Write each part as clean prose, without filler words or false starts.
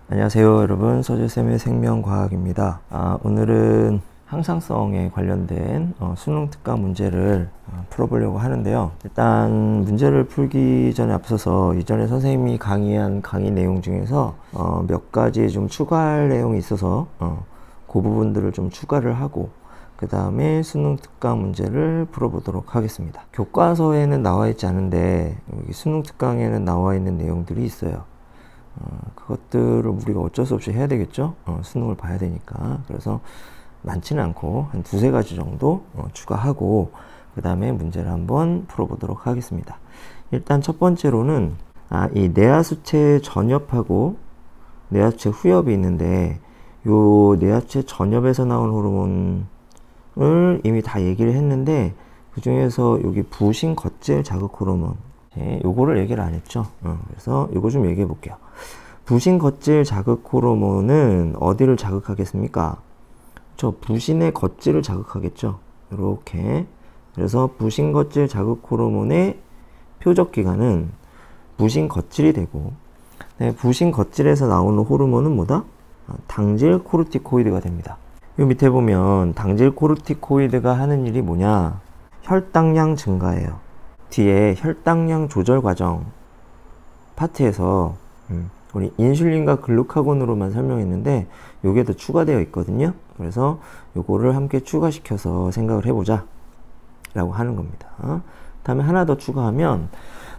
안녕하세요 여러분, 서재쌤의 생명과학입니다. 오늘은 항상성에 관련된 수능 특강 문제를 풀어보려고 하는데요. 일단 문제를 풀기 전에 앞서서 이전에 선생님이 강의한 강의 내용 중에서 몇 가지 좀 추가할 내용이 있어서 그 부분들을 좀 추가를 하고 그 다음에 수능 특강 문제를 풀어보도록 하겠습니다. 교과서에는 나와 있지 않은데 여기 수능 특강에는 나와 있는 내용들이 있어요. 그것들을 우리가 어쩔 수 없이 해야 되겠죠. 수능을 봐야 되니까. 그래서 많지는 않고 한 두세 가지 정도 추가하고 그 다음에 문제를 한번 풀어보도록 하겠습니다. 일단 첫 번째로는 이 내하수체 전엽하고 내하수체 후엽이 있는데 요 내하수체 전엽에서 나온 호르몬을 이미 다 얘기를 했는데 그 중에서 여기 부신 겉질 자극 호르몬 요거를 얘기를 안 했죠. 그래서 요거 좀 얘기해 볼게요. 부신 겉질 자극 호르몬은 어디를 자극하겠습니까? 저 부신의 겉질을 자극하겠죠. 이렇게. 그래서 부신 겉질 자극 호르몬의 표적 기관은 부신 겉질이 되고, 부신 겉질에서 나오는 호르몬은 뭐다? 당질 코르티코이드가 됩니다. 이 밑에 보면 당질 코르티코이드가 하는 일이 뭐냐? 혈당량 증가예요. 뒤에 혈당량 조절 과정 파트에서 우리 인슐린과 글루카곤으로만 설명했는데 요게 더 추가되어 있거든요. 그래서 요거를 함께 추가시켜서 생각을 해보자 라고 하는 겁니다. 다음에 하나 더 추가하면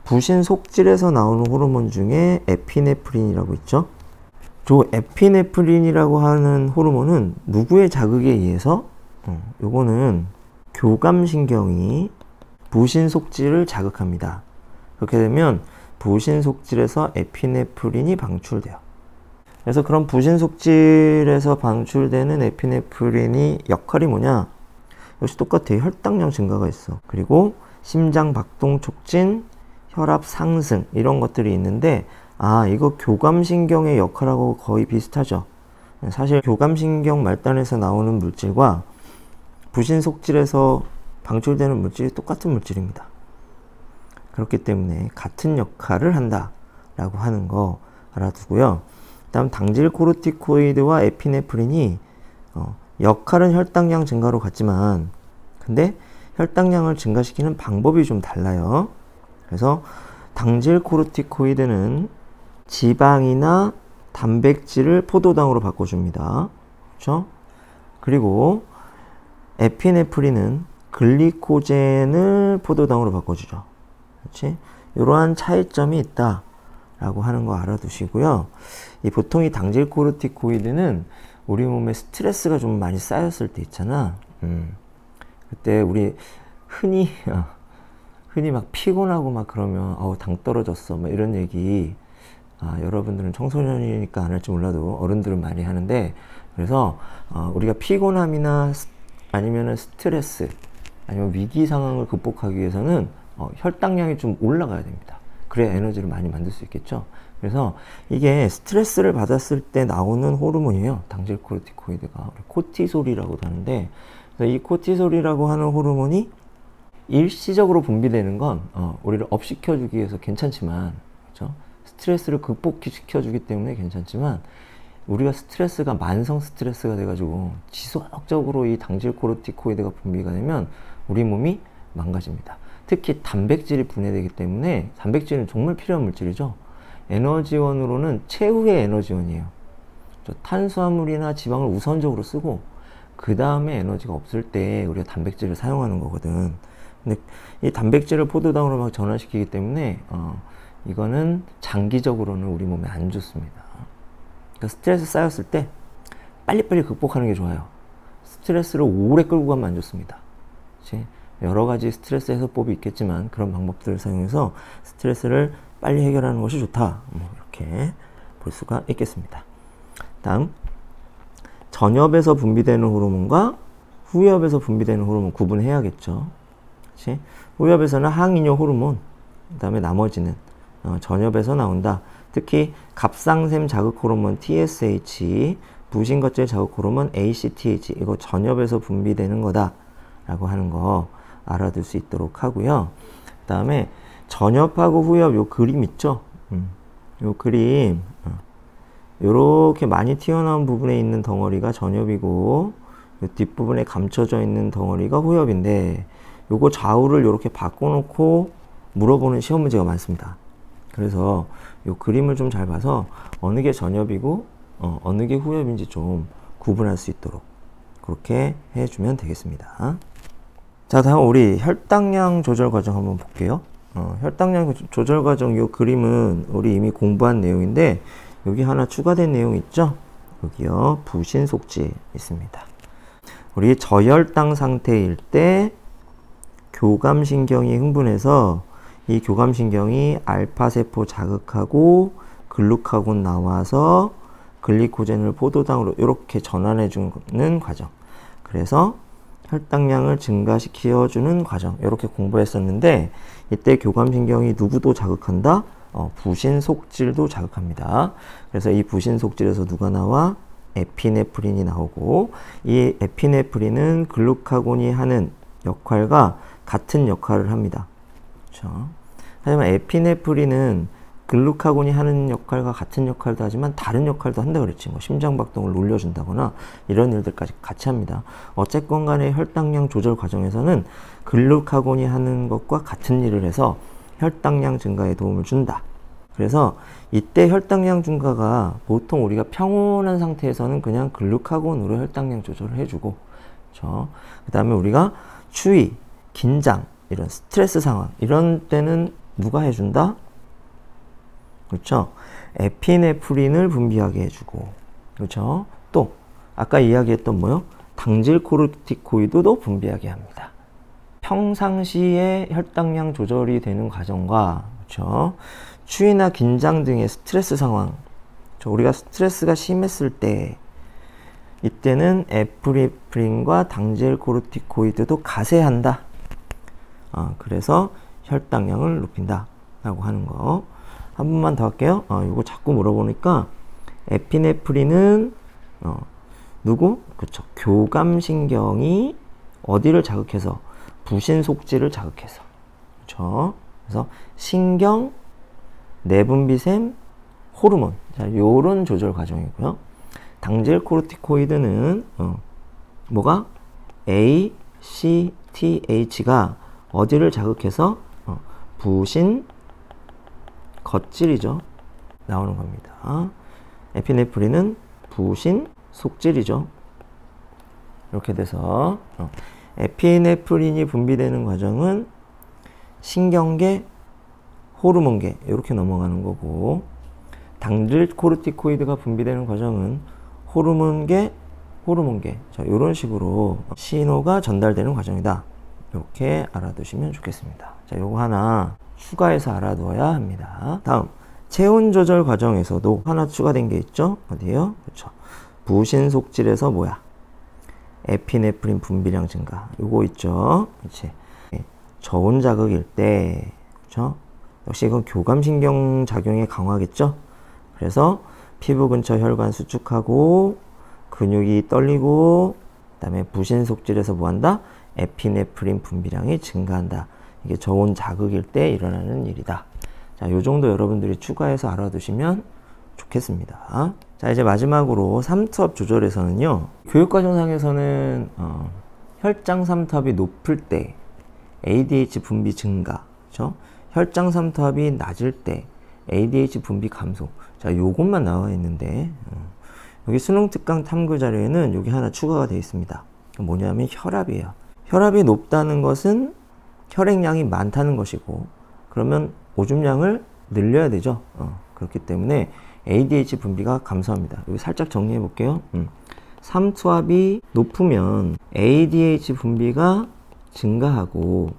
부신 속질에서 나오는 호르몬 중에 에피네프린이라고 있죠. 저 에피네프린이라고 하는 호르몬은 누구의 자극에 의해서 요거는 교감신경이 부신 속질을 자극합니다. 그렇게 되면 부신 속질에서 에피네프린이 방출돼요. 그래서 그런 부신 속질에서 방출되는 에피네프린이 역할이 뭐냐? 역시 똑같아요. 혈당량 증가가 있어. 그리고 심장 박동 촉진, 혈압 상승 이런 것들이 있는데 이거 교감신경의 역할하고 거의 비슷하죠. 사실 교감신경 말단에서 나오는 물질과 부신 속질에서 방출되는 물질이 똑같은 물질입니다. 그렇기 때문에 같은 역할을 한다 라고 하는 거 알아두고요. 다음 당질 코르티코이드와 에피네프린이 역할은 혈당량 증가로 같지만 근데 혈당량을 증가시키는 방법이 좀 달라요. 그래서 당질 코르티코이드는 지방이나 단백질을 포도당으로 바꿔줍니다. 그렇죠? 그리고 에피네프린은 글리코젠을 포도당으로 바꿔주죠. 그렇지? 이러한 차이점이 있다 라고 하는 거 알아두시고요. 보통 이 당질 코르티코이드는 우리 몸에 스트레스가 좀 많이 쌓였을 때 있잖아. 그때 우리 흔히 막 피곤하고 막 그러면 당 떨어졌어 막 이런 얘기 여러분들은 청소년이니까 안 할지 몰라도 어른들은 많이 하는데 그래서 우리가 피곤함이나 아니면 스트레스 아니면 위기 상황을 극복하기 위해서는 혈당량이 좀 올라가야 됩니다. 그래야 에너지를 많이 만들 수 있겠죠. 그래서 이게 스트레스를 받았을 때 나오는 호르몬이에요. 당질 코르티코이드가 코티솔이라고 하는데 이 코티솔이라고 하는 호르몬이 일시적으로 분비되는 건 우리를 업시켜주기 위해서 괜찮지만 그렇죠? 스트레스를 극복시켜주기 때문에 괜찮지만 우리가 스트레스가 만성 스트레스가 돼가지고 지속적으로 이 당질 코르티코이드가 분비가 되면 우리 몸이 망가집니다. 특히 단백질이 분해되기 때문에 단백질은 정말 필요한 물질이죠. 에너지원으로는 최후의 에너지원이에요. 탄수화물이나 지방을 우선적으로 쓰고 그 다음에 에너지가 없을 때 우리가 단백질을 사용하는 거거든. 근데 이 단백질을 포도당으로 막 전환시키기 때문에 이거는 장기적으로는 우리 몸에 안 좋습니다. 그러니까 스트레스 쌓였을 때 빨리빨리 극복하는 게 좋아요. 스트레스를 오래 끌고 가면 안 좋습니다. 그치? 여러 가지 스트레스 해소법이 있겠지만 그런 방법들을 사용해서 스트레스를 빨리 해결하는 것이 좋다. 이렇게 볼 수가 있겠습니다. 다음 전엽에서 분비되는 호르몬과 후엽에서 분비되는 호르몬 구분해야겠죠. 그치? 후엽에서는 항이뇨 호르몬, 그 다음에 나머지는 전엽에서 나온다. 특히 갑상샘 자극 호르몬 TSH, 부신 겉질 자극 호르몬 ACTH 이거 전엽에서 분비되는 거다 라고 하는 거 알아둘 수 있도록 하고요. 그 다음에 전엽하고 후엽 요 그림 있죠? 요 그림 이렇게 많이 튀어나온 부분에 있는 덩어리가 전엽이고 이 뒷부분에 감춰져 있는 덩어리가 호엽인데 요거 좌우를 이렇게 바꿔놓고 물어보는 시험 문제가 많습니다. 그래서 이 그림을 좀 잘 봐서 어느 게 전엽이고 어느 게 후엽인지 좀 구분할 수 있도록 그렇게 해주면 되겠습니다. 자, 다음 우리 혈당량 조절 과정 한번 볼게요. 혈당량 조절 과정 이 그림은 우리 이미 공부한 내용인데 여기 하나 추가된 내용 있죠? 여기요, 부신속질 있습니다. 우리 저혈당 상태일 때 교감신경이 흥분해서 이 교감신경이 알파세포 자극하고 글루카곤 나와서 글리코젠을 포도당으로 이렇게 전환해 주는 과정. 그래서 혈당량을 증가시켜주는 과정. 이렇게 공부했었는데 이때 교감신경이 누구도 자극한다? 부신속질도 자극합니다. 그래서 이 부신속질에서 누가 나와? 에피네프린이 나오고 이 에피네프린은 글루카곤이 하는 역할과 같은 역할을 합니다. 그렇죠? 하지만 에피네프린은 글루카곤이 하는 역할과 같은 역할도 하지만 다른 역할도 한다 그랬지. 뭐 심장박동을 올려준다거나 이런 일들까지 같이 합니다. 어쨌건 간에 혈당량 조절 과정에서는 글루카곤이 하는 것과 같은 일을 해서 혈당량 증가에 도움을 준다. 그래서 이때 혈당량 증가가 보통 우리가 평온한 상태에서는 그냥 글루카곤으로 혈당량 조절을 해주고, 그렇죠? 그 다음에 우리가 추위, 긴장, 이런 스트레스 상황 이런 때는 누가 해준다? 그렇죠? 에피네프린을 분비하게 해주고, 그렇죠? 또 아까 이야기했던 뭐요? 당질코르티코이드도 분비하게 합니다. 평상시에 혈당량 조절이 되는 과정과, 그렇죠? 추위나 긴장 등의 스트레스 상황, 우리가 스트레스가 심했을 때 이때는 에피네프린과 당질코르티코이드도 가세한다. 그래서 혈당량을 높인다 라고 하는 거. 한 번만 더 할게요. 이거 자꾸 물어보니까 에피네프린은 누구? 그쵸. 교감신경이 어디를 자극해서? 부신속질을 자극해서. 그쵸. 그래서 신경, 내분비샘, 호르몬. 자, 요런 조절 과정이고요. 당질코르티코이드는 뭐가? ACTH가 어디를 자극해서? 부신 겉질이죠. 나오는 겁니다. 에피네프린은 부신 속질이죠. 이렇게 돼서 에피네프린이 분비되는 과정은 신경계, 호르몬계 이렇게 넘어가는 거고, 당질코르티코이드가 분비되는 과정은 호르몬계, 호르몬계. 자, 이런 식으로 신호가 전달되는 과정이다. 이렇게 알아두시면 좋겠습니다. 자, 요거 하나 추가해서 알아두어야 합니다. 다음, 체온 조절 과정에서도 하나 추가된 게 있죠? 어디에요? 그렇죠. 부신속질에서 뭐야? 에피네프린 분비량 증가. 요거 있죠? 그렇지. 저온 자극일 때, 그렇죠? 역시 이건 교감신경 작용에 강하겠죠? 그래서 피부 근처 혈관 수축하고 근육이 떨리고, 그 다음에 부신속질에서 뭐한다? 에피네프린 분비량이 증가한다. 이게 저온 자극일 때 일어나는 일이다. 자, 요 정도 여러분들이 추가해서 알아두시면 좋겠습니다. 자, 이제 마지막으로 삼투압 조절에서는요, 교육과정상에서는 혈장 삼투압이 높을 때 ADH 분비 증가, 그렇죠? 혈장 삼투압이 낮을 때 ADH 분비 감소. 자, 요것만 나와 있는데 여기 수능 특강 탐구 자료에는 여기 하나 추가가 되어 있습니다. 뭐냐면 혈압이에요. 혈압이 높다는 것은 혈액량이 많다는 것이고, 그러면 오줌량을 늘려야 되죠. 그렇기 때문에 ADH 분비가 감소합니다. 여기 살짝 정리해 볼게요. 삼투압이 높으면 ADH 분비가 증가하고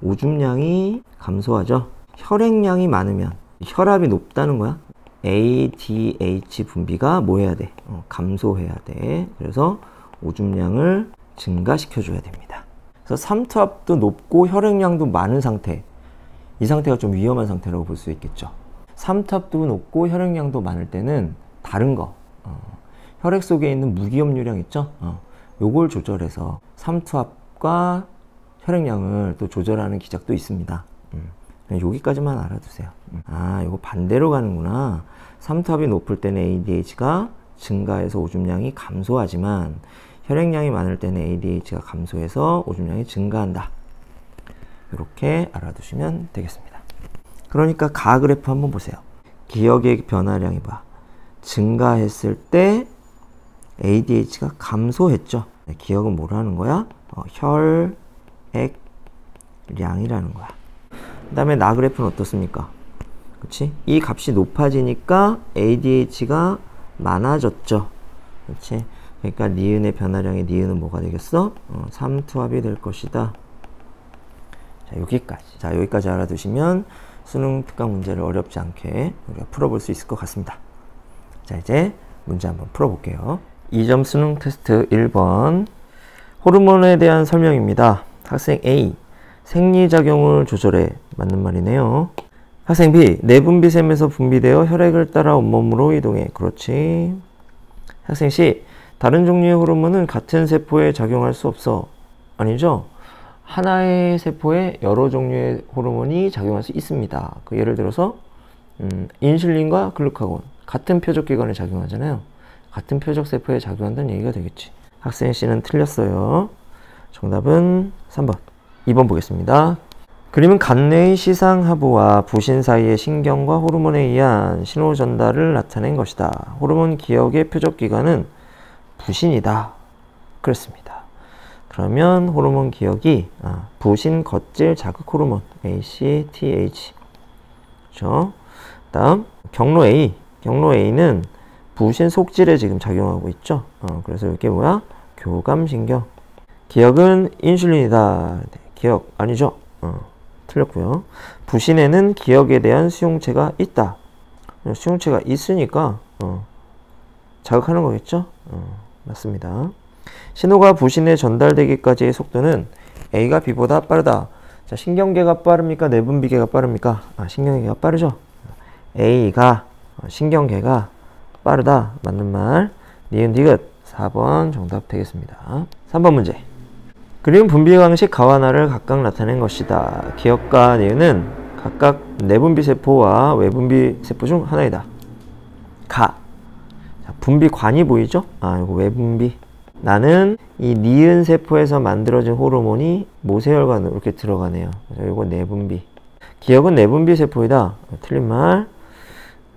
오줌량이 감소하죠. 혈액량이 많으면 혈압이 높다는 거야. ADH 분비가 뭐 해야 돼? 감소해야 돼. 그래서 오줌량을 증가시켜 줘야 됩니다. 그래서 삼투압도 높고 혈액량도 많은 상태, 이 상태가 좀 위험한 상태라고 볼 수 있겠죠. 삼투압도 높고 혈액량도 많을 때는 다른 거, 혈액 속에 있는 무기압류량 있죠? 요걸 조절해서 삼투압과 혈액량을 또 조절하는 기작도 있습니다. 여기까지만 알아두세요. 아, 이거 반대로 가는구나. 삼투압이 높을 때는 ADH가 증가해서 오줌량이 감소하지만 혈액량이 많을 때는 ADH가 감소해서 오줌량이 증가한다. 이렇게 알아두시면 되겠습니다. 그러니까 가 그래프 한번 보세요. 기억의 변화량이 봐. 증가했을 때 ADH가 감소했죠. 기억은 뭐라는 거야? 혈액량이라는 거야. 그 다음에 나 그래프는 어떻습니까? 그치? 이 값이 높아지니까 ADH가 많아졌죠. 그치? 그러니까 니은의 변화량의 니은은 뭐가 되겠어? 삼투압이 될 것이다. 자, 여기까지. 자, 여기까지 알아두시면 수능 특강 문제를 어렵지 않게 우리가 풀어볼 수 있을 것 같습니다. 자, 이제 문제 한번 풀어볼게요. 2점 수능 테스트 1번. 호르몬에 대한 설명입니다. 학생 A. 생리작용을 조절해. 맞는 말이네요. 학생 B. 내분비샘에서 분비되어 혈액을 따라 온몸으로 이동해. 그렇지. 학생 C. 다른 종류의 호르몬은 같은 세포에 작용할 수 없어. 아니죠? 하나의 세포에 여러 종류의 호르몬이 작용할 수 있습니다. 그 예를 들어서 인슐린과 글루카곤 같은 표적기관에 작용하잖아요. 같은 표적세포에 작용한다는 얘기가 되겠지. 학생 C는 틀렸어요. 정답은 3번. 2번 보겠습니다. 그림은 간내의 시상하부와 부신 사이의 신경과 호르몬에 의한 신호 전달을 나타낸 것이다. 호르몬 기억의 표적기관은 부신이다. 그렇습니다. 그러면 호르몬 기억이 부신 겉질 자극 호르몬 ACTH. 그렇죠? 다음 경로 A. 경로 A는 부신 속질에 지금 작용하고 있죠. 그래서 이게 뭐야? 교감신경. 기억은 인슐린이다. 기억 아니죠? 틀렸고요. 부신에는 기억에 대한 수용체가 있다. 수용체가 있으니까 자극하는 거겠죠? 맞습니다. 신호가 부신에 전달되기까지의 속도는 A가 B보다 빠르다. 자, 신경계가 빠릅니까? 내분비계가 빠릅니까? 신경계가 빠르죠? A가 신경계가 빠르다. 맞는 말. 니은 디귿 4번 정답 되겠습니다. 3번 문제. 그림 분비 방식 가와나를 각각 나타낸 것이다. 기억과 니은은 각각 내분비세포와 외분비세포 중 하나이다. 가. 자, 분비관이 보이죠? 이거 외분비. 나는 이 니은 세포에서 만들어진 호르몬이 모세혈관으로 이렇게 들어가네요. 이거 내분비. 기억은 내분비 세포이다. 틀린 말.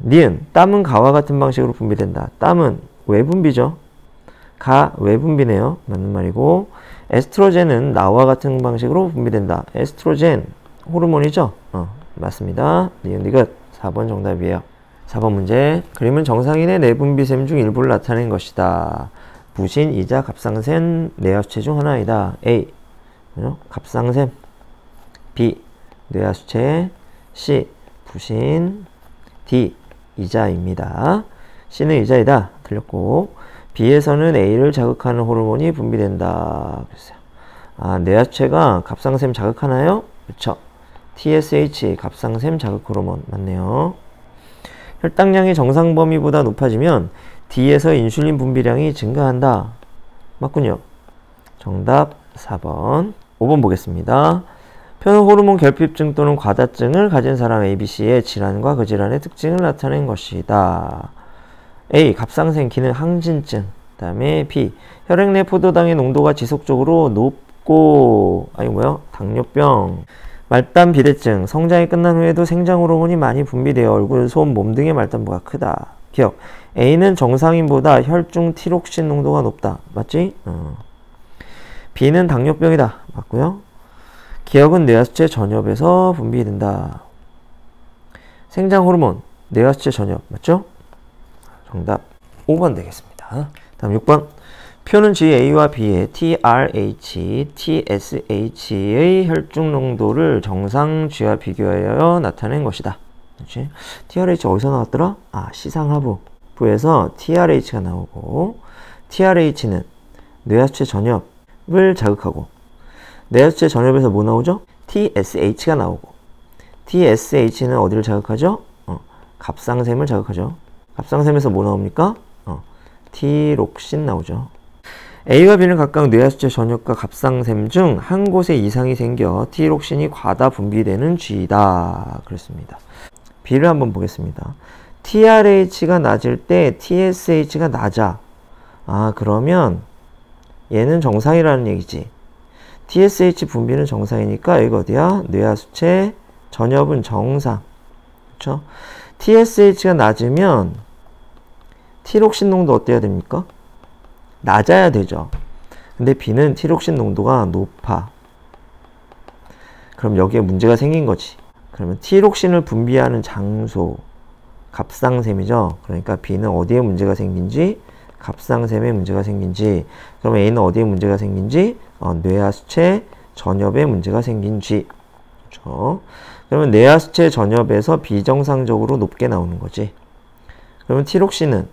니은, 땀은 가와 같은 방식으로 분비된다. 땀은 외분비죠. 가 외분비네요. 맞는 말이고, 에스트로겐은 나와 같은 방식으로 분비된다. 에스트로겐 호르몬이죠. 맞습니다. 니은 디귿 4번 정답이에요. 4번 문제. 그림은 정상인의 내분비샘 중 일부를 나타낸 것이다. 부신, 이자, 갑상샘, 뇌하수체 중 하나이다. A. 갑상샘. B. 뇌하수체. C. 부신. D. 이자입니다. C는 이자이다. 틀렸고, B에서는 A를 자극하는 호르몬이 분비된다. 그랬어요. 뇌하수체가 갑상샘 자극하나요? 그렇죠. TSH, 갑상샘 자극 호르몬 맞네요. 혈당량이 정상 범위보다 높아지면 D에서 인슐린 분비량이 증가한다. 맞군요. 정답 4번. 5번 보겠습니다. 표는 호르몬 결핍증 또는 과다증을 가진 사람 ABC의 질환과 그 질환의 특징을 나타낸 것이다. A. 갑상샘 기능 항진증. 그 다음에 B. 혈액 내 포도당의 농도가 지속적으로 높고 당뇨병. 말단 비대증. 성장이 끝난 후에도 생장 호르몬이 많이 분비되어 얼굴, 손, 몸 등의 말단부가 크다. 기억. A는 정상인보다 혈중 티록신 농도가 높다. 맞지? B는 당뇨병이다. 맞고요. 기억은 뇌하수체 전엽에서 분비된다. 생장 호르몬, 뇌하수체 전엽. 맞죠? 정답 5번 되겠습니다. 다음 6번. 표는 GA와 B의 TRH, TSH의 혈중 농도를 정상 G와 비교하여 나타낸 것이다. 그렇지? TRH 어디서 나왔더라? 시상하부에서 TRH가 나오고, TRH는 뇌하수체 전엽을 자극하고, 뇌하수체 전엽에서 뭐 나오죠? TSH가 나오고, TSH는 어디를 자극하죠? 갑상샘을 자극하죠. 갑상샘에서 뭐 나옵니까? 티록신 나오죠. A와 B는 각각 뇌하수체 전엽과 갑상샘 중 한 곳에 이상이 생겨 티록신이 과다 분비되는 쥐이다. 그렇습니다. B를 한번 보겠습니다. TRH가 낮을 때 TSH가 낮아. 그러면 얘는 정상이라는 얘기지. TSH 분비는 정상이니까 여기가 어디야? 뇌하수체 전엽은 정상. 그쵸? TSH가 낮으면 티록신 농도 어때야 됩니까? 낮아야 되죠. 근데 B는 티록신 농도가 높아. 그럼 여기에 문제가 생긴 거지. 그러면 티록신을 분비하는 장소, 갑상샘이죠. 그러니까 B는 어디에 문제가 생긴지, 갑상샘에 문제가 생긴지, 그럼 A는 어디에 문제가 생긴지, 뇌하수체 전엽에 문제가 생긴지. 그렇죠? 그러면 뇌하수체 전엽에서 비정상적으로 높게 나오는 거지. 그러면 티록신은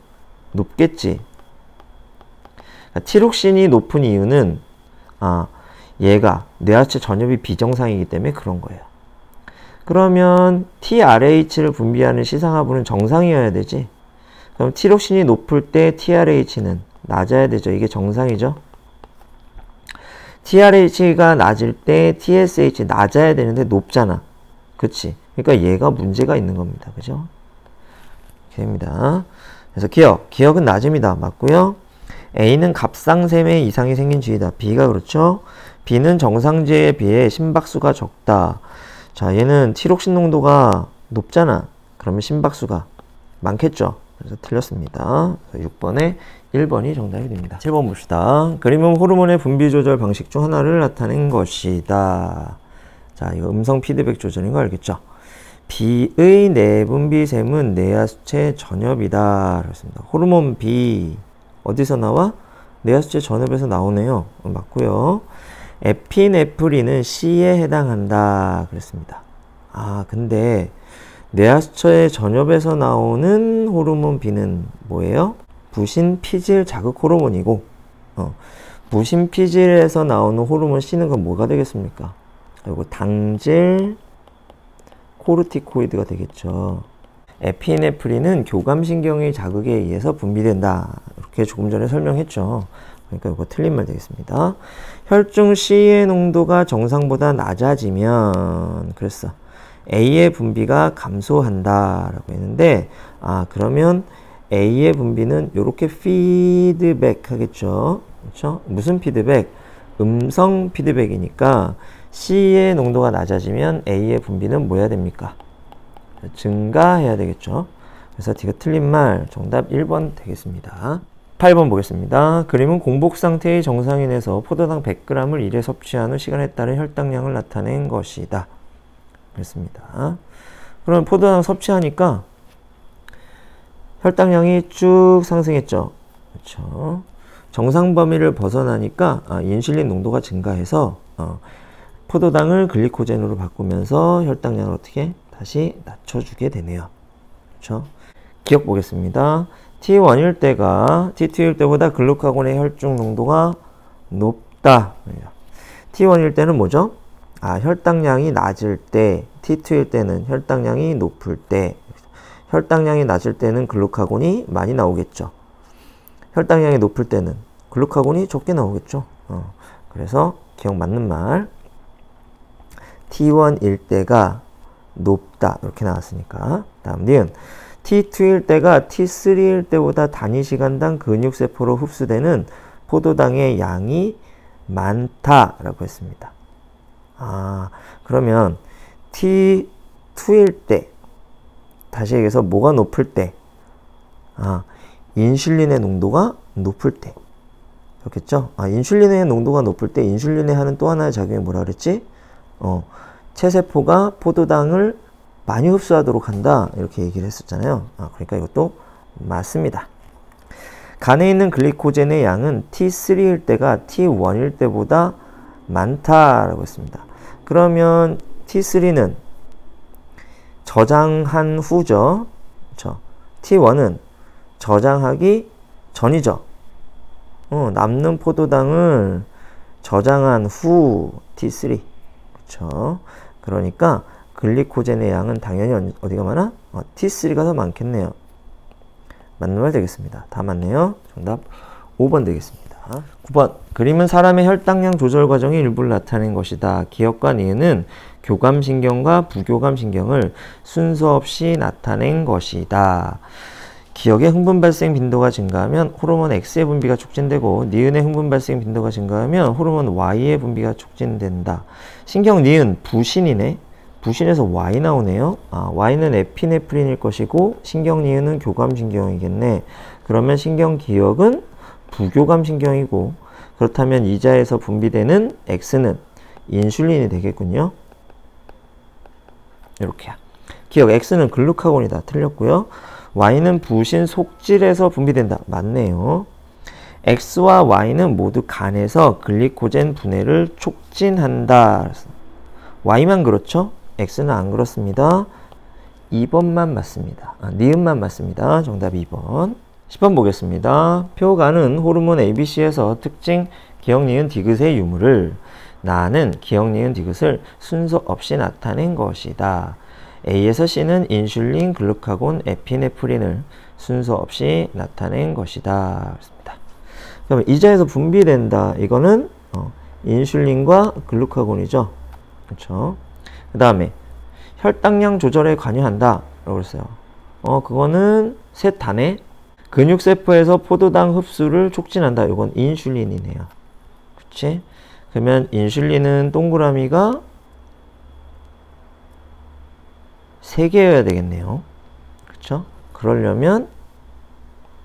높겠지. 티록신이 높은 이유는 얘가 뇌하수체 전엽이 비정상이기 때문에 그런 거예요. 그러면 TRH를 분비하는 시상하부는 정상이어야 되지. 그럼 티록신이 높을 때 TRH는 낮아야 되죠. 이게 정상이죠. TRH가 낮을 때 TSH 낮아야 되는데 높잖아. 그치? 그러니까 얘가 문제가 있는 겁니다. 그죠? 이렇게 됩니다. 그래서 기억은 낮습니다. 맞고요. A는 갑상샘에 이상이 생긴 쥐이다. B가 그렇죠. B는 정상쥐에 비해 심박수가 적다. 자, 얘는 티록신 농도가 높잖아. 그러면 심박수가 많겠죠. 그래서 틀렸습니다. 6번에 1번이 정답이 됩니다. 7번 봅시다. 그림은 호르몬의 분비 조절 방식 중 하나를 나타낸 것이다. 자, 이거 음성 피드백 조절인 거 알겠죠? B의 내분비샘은 뇌하수체 전엽이다. 그렇습니다. 호르몬 B 어디서 나와? 뇌하수체 전엽에서 나오네요. 맞고요. 에피네프린은 C에 해당한다. 그랬습니다. 근데 뇌하수체 전엽에서 나오는 호르몬 B는 뭐예요? 부신 피질 자극 호르몬이고, 부신 피질에서 나오는 호르몬 C는 그럼 뭐가 되겠습니까? 이거 당질 코르티코이드가 되겠죠. 에피네프린은 교감신경의 자극에 의해서 분비된다. 이렇게 조금 전에 설명했죠. 그러니까 이거 틀린 말 되겠습니다. 혈중 C의 농도가 정상보다 낮아지면 그랬어. A의 분비가 감소한다 라고 했는데 그러면 A의 분비는 이렇게 피드백 하겠죠. 그렇죠? 무슨 피드백? 음성 피드백이니까 C의 농도가 낮아지면 A의 분비는 뭐 해야 됩니까? 증가해야 되겠죠. 그래서 D가 틀린 말 정답 1번 되겠습니다. 8번 보겠습니다. 그림은 공복 상태의 정상인에서 포도당 100g을 일회 섭취한 후 시간에 따른 혈당량을 나타낸 것이다. 그렇습니다. 그럼 포도당 섭취하니까 혈당량이 쭉 상승했죠. 그렇죠. 정상 범위를 벗어나니까 인슐린 농도가 증가해서 포도당을 글리코젠으로 바꾸면서 혈당량을 어떻게 다시 낮춰주게 되네요. 그렇죠. 기억 보겠습니다. T1일 때가 T2일 때보다 글루카곤의 혈중 농도가 높다. T1일 때는 뭐죠? 혈당량이 낮을 때, T2일 때는 혈당량이 높을 때, 혈당량이 낮을 때는 글루카곤이 많이 나오겠죠. 혈당량이 높을 때는 글루카곤이 적게 나오겠죠. 그래서 기억 맞는 말. T1일 때가 높다. 이렇게 나왔으니까. 다음 니은. T2일 때가 T3일 때보다 단위 시간당 근육세포로 흡수되는 포도당의 양이 많다라고 했습니다. 그러면 T2일 때, 다시 얘기해서 뭐가 높을 때? 인슐린의 농도가 높을 때. 그렇겠죠? 인슐린의 농도가 높을 때 인슐린이 하는 또 하나의 작용이 뭐라 그랬지? 체세포가 포도당을 많이 흡수하도록 한다. 이렇게 얘기를 했었잖아요. 그러니까 이것도 맞습니다. 간에 있는 글리코젠의 양은 T3일 때가 T1일 때보다 많다라고 했습니다. 그러면 T3는 저장한 후죠. 그렇죠? T1은 저장하기 전이죠. 남는 포도당을 저장한 후 T3. 그렇죠? 그러니까 글리코젠의 양은 당연히 어디가 많아? T3가 더 많겠네요. 맞는 말 되겠습니다. 다 맞네요. 정답 5번 되겠습니다. 9번. 그림은 사람의 혈당량 조절 과정의 일부를 나타낸 것이다. 기억과 니은은 교감신경과 부교감신경을 순서 없이 나타낸 것이다. 기억의 흥분 발생 빈도가 증가하면 호르몬 X의 분비가 촉진되고 니은의 흥분 발생 빈도가 증가하면 호르몬 Y의 분비가 촉진된다. 신경 니은 부신이네. 부신에서 Y 나오네요. Y는 에피네프린일 것이고 신경 니은은 교감신경이겠네. 그러면 신경 기억은 부교감신경이고 그렇다면 이자에서 분비되는 X는 인슐린이 되겠군요. 이렇게야. 기억 X는 글루카곤이다. 틀렸고요. Y는 부신 속질에서 분비된다. 맞네요. X와 Y는 모두 간에서 글리코젠 분해를 촉진한다. Y만 그렇죠? X는 안 그렇습니다. 2번만 맞습니다. 니은만 맞습니다. 정답 2번. 10번 보겠습니다. 표가는 호르몬 ABC에서 특징 기억 니은 디귿의 유무를 나는 기억 니은 디귿을 순서 없이 나타낸 것이다. A에서 C는 인슐린, 글루카곤, 에피네프린을 순서 없이 나타낸 것이다. 그렇습니다. 그러면 이자에서 분비된다. 이거는 인슐린과 글루카곤이죠. 그렇죠. 그 다음에 혈당량 조절에 관여한다. 라고 했어요. 그거는 셋 다네. 근육세포에서 포도당 흡수를 촉진한다. 이건 인슐린이네요. 그치? 그러면 인슐린은 동그라미가 3개여야 되겠네요. 그쵸? 그러려면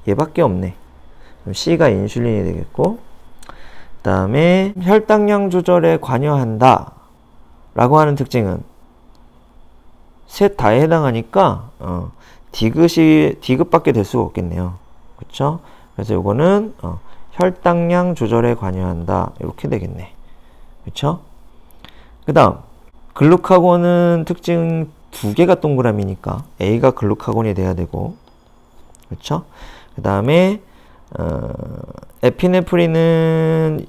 얘밖에 없네. 그럼 C가 인슐린이 되겠고, 그 다음에 혈당량 조절에 관여한다 라고 하는 특징은 셋 다에 해당하니까 디귿밖에 될 수가 없겠네요. 그쵸? 그래서 이거는 혈당량 조절에 관여한다. 이렇게 되겠네. 그쵸? 그 다음 글루카곤은 특징 2개가 동그라미니까 A가 글루카곤이 돼야 되고, 그쵸? 그 다음에 에피네프린은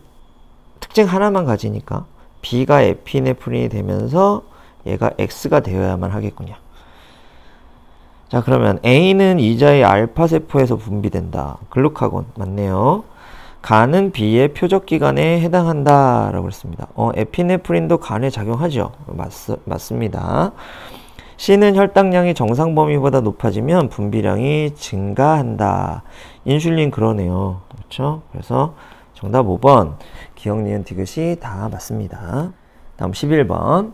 특징 하나만 가지니까 B가 에피네프린이 되면서 얘가 X가 되어야만 하겠군요. 자, 그러면 A는 이자의 알파세포에서 분비된다. 글루카곤 맞네요. 간은 B의 표적기관에 해당한다 라고 했습니다. 에피네프린도 간에 작용하죠. 맞습니다. C는 혈당량이 정상 범위보다 높아지면 분비량이 증가한다. 인슐린 그러네요. 그렇죠? 그래서 정답 5번 기억 니은 디귿이 다 맞습니다. 다음 11번.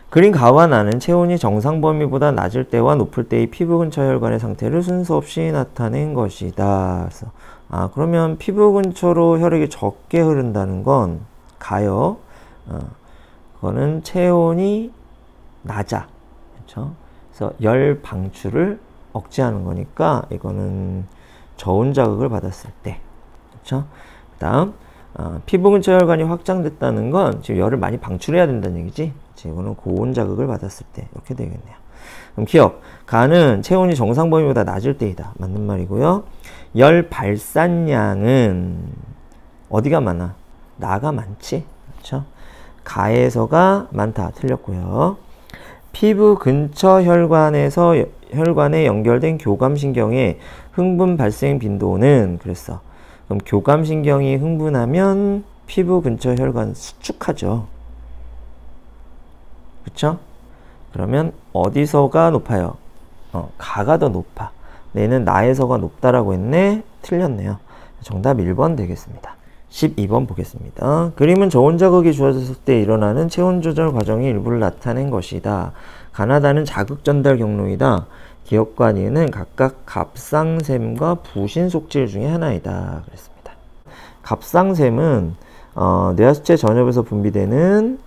그림 가와 나는 체온이 정상 범위보다 낮을 때와 높을 때의 피부 근처 혈관의 상태를 순서 없이 나타낸 것이다. 그래서 그러면 피부 근처로 혈액이 적게 흐른다는 건 가요. 그거는 체온이 낮아. 그렇죠? 그래서 열 방출을 억제하는 거니까 이거는 저온 자극을 받았을 때. 그렇죠? 그다음 피부 근처 혈관이 확장됐다는 건 지금 열을 많이 방출해야 된다는 얘기지. 이거는 고온 자극을 받았을 때 이렇게 되겠네요. 그럼 기억, 간은 체온이 정상 범위보다 낮을 때이다. 맞는 말이고요. 열 발산량은 어디가 많아? 나가 많지. 그렇죠? 가에서가 많다. 틀렸고요. 피부 근처 혈관에서 혈관에 연결된 교감신경의 흥분 발생 빈도는 그랬어. 그럼 교감신경이 흥분하면 피부 근처 혈관 수축하죠. 그쵸? 그러면 어디서가 높아요? 가가 더 높아. 얘는 나에서가 높다라고 했네. 틀렸네요. 정답 1번 되겠습니다. 12번 보겠습니다. 그림은 저온 자극이 주어졌을 때 일어나는 체온 조절 과정의 일부를 나타낸 것이다. 가나다는 자극 전달 경로이다. 기억과 니은은 각각 갑상샘과 부신 속질 중에 하나이다. 그랬습니다. 갑상샘은 뇌하수체 전엽에서 분비되는